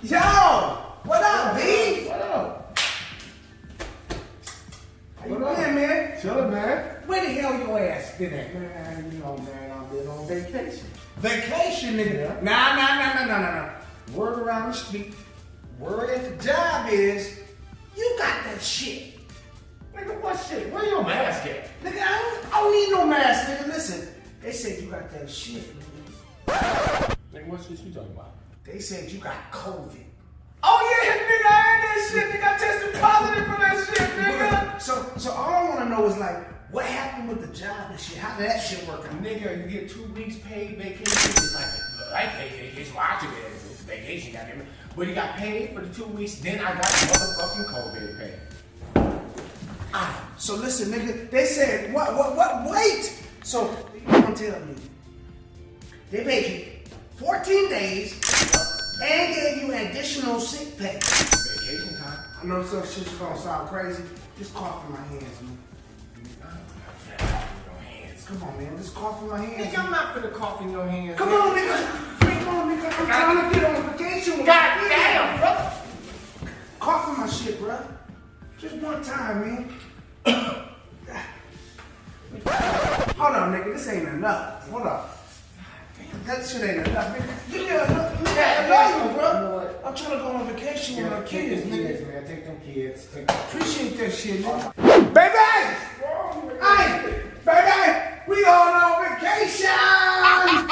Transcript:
Yo, what up, B? What up? How you been, man? Chillin', man. Where the hell your ass been at? Man, you know, man, I've been on vacation. Vacation, nigga. Yeah. Nah. Word around the street, word at the job is, you got that shit. Nigga, what shit? Where your mask at? Nigga, I don't need no mask, nigga. Listen, they said you got that shit, nigga. Nigga, what shit you talking about? They said you got COVID. Oh yeah, nigga, I had that shit, nigga. I tested positive for that shit, nigga. So all I wanna know is like, what happened with the job and shit? How did that shit work out? Nigga, you get 2 weeks paid vacation. It's like paid vacation. Well, I took it as vacation, goddamn. But he got paid for the 2 weeks, then I got motherfucking COVID paid. So listen, nigga, they said, what, wait! So, you gonna tell me, they paid you 14 days and gave you additional sick pay. Vacation time. I know some shit's gonna sound crazy. Just cough in my hands, man. Come on, man, just cough in my hands. Nigga, I'm not finna cough in your hands. Come on, nigga. I'm trying to get on vacation with God my damn, bro. Cough in my shit, bro. Just one time, man. Hold on, nigga. This ain't enough. Hold up. Damn, that shit ain't enough, nigga. Give me another one, bro. You know what? I'm trying to go on vacation with my kids, nigga. Man, take them kids. Appreciate that shit, nigga. Baby! Hey, baby! We going on vacation!